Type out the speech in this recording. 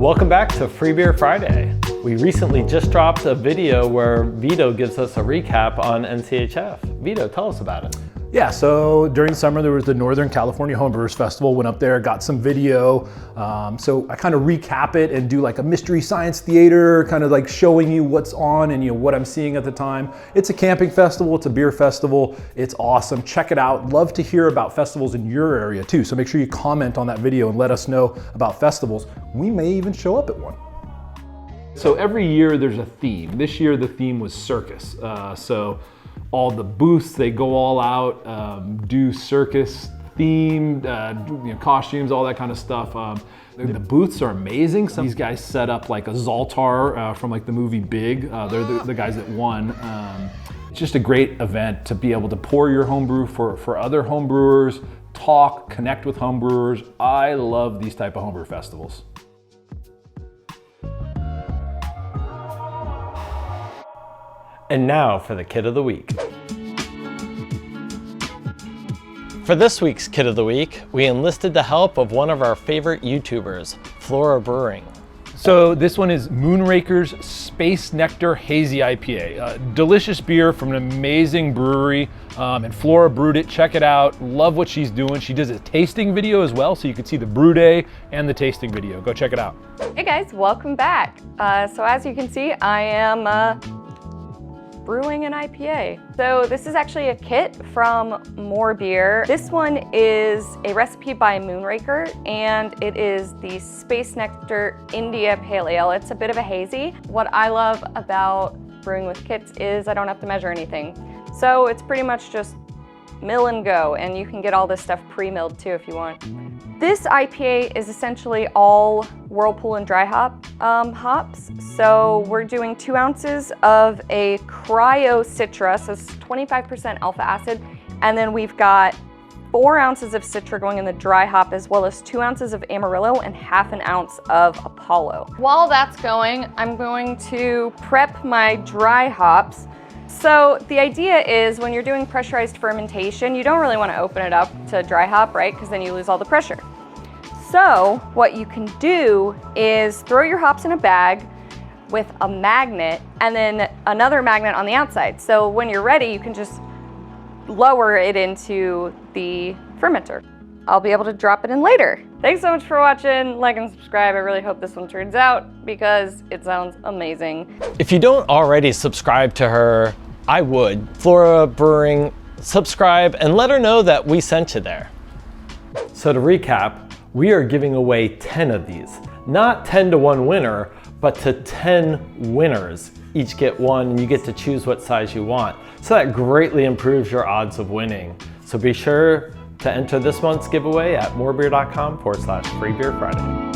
Welcome back to Free Beer Friday. We recently just dropped a video where Vito gives us a recap on NCHF. Vito, tell us about it. Yeah, so during summer there was the Northern California Homebrewers Festival, went up there, got some video. So I kind of recap it and do like a mystery science theater, kind of like showing you what's on and what I'm seeing at the time. It's a camping festival, it's a beer festival, it's awesome, check it out. Love to hear about festivals in your area too, so make sure you comment on that video and let us know about festivals. We may even show up at one. So every year there's a theme. This year the theme was circus. So all the booths, they go all out, do circus themed, costumes, all that kind of stuff. The booths are amazing. Some of these guys set up like a Zoltar from like the movie Big. They're the guys that won. It's just a great event to be able to pour your homebrew for other homebrewers, talk, connect with homebrewers. I love these type of homebrew festivals. And now for the Kit of the Week. For this week's Kit of the Week, we enlisted the help of one of our favorite YouTubers, Flora Brewing. So this one is Moonraker's Space Nectar Hazy IPA. A delicious beer from an amazing brewery, and Flora brewed it. Check it out. Love what she's doing. She does a tasting video as well, so you can see the brew day and the tasting video. Go check it out. Hey guys, welcome back. So as you can see, I am brewing an IPA. So this is actually a kit from MoreBeer. This one is a recipe by Moonraker, and it is the Space Nectar India Pale Ale. It's a bit of a hazy. What I love about brewing with kits is I don't have to measure anything. So it's pretty much just mill and go, and you can get all this stuff pre-milled too if you want. This IPA is essentially all Whirlpool and dry hop hops. So we're doing 2 ounces of a cryo citra, so it's 25% alpha acid. And then we've got 4 ounces of citra going in the dry hop, as well as 2 ounces of Amarillo and ½ an ounce of Apollo. While that's going, I'm going to prep my dry hops. So the idea is when you're doing pressurized fermentation, you don't really want to open it up to dry hop, right? Because then you lose all the pressure. So what you can do is throw your hops in a bag with a magnet and then another magnet on the outside. So when you're ready, you can just lower it into the fermenter. I'll be able to drop it in later. Thanks so much for watching. Like and subscribe. I really hope this one turns out because it sounds amazing. If you don't already subscribe to her, I would. Flora Brewing, subscribe and let her know that we sent you there. So to recap, we are giving away 10 of these. Not 10 to 1 winner, but to 10 winners. Each get one and you get to choose what size you want. So that greatly improves your odds of winning. So be sure to enter this month's giveaway at morebeer.com/freebeerfriday.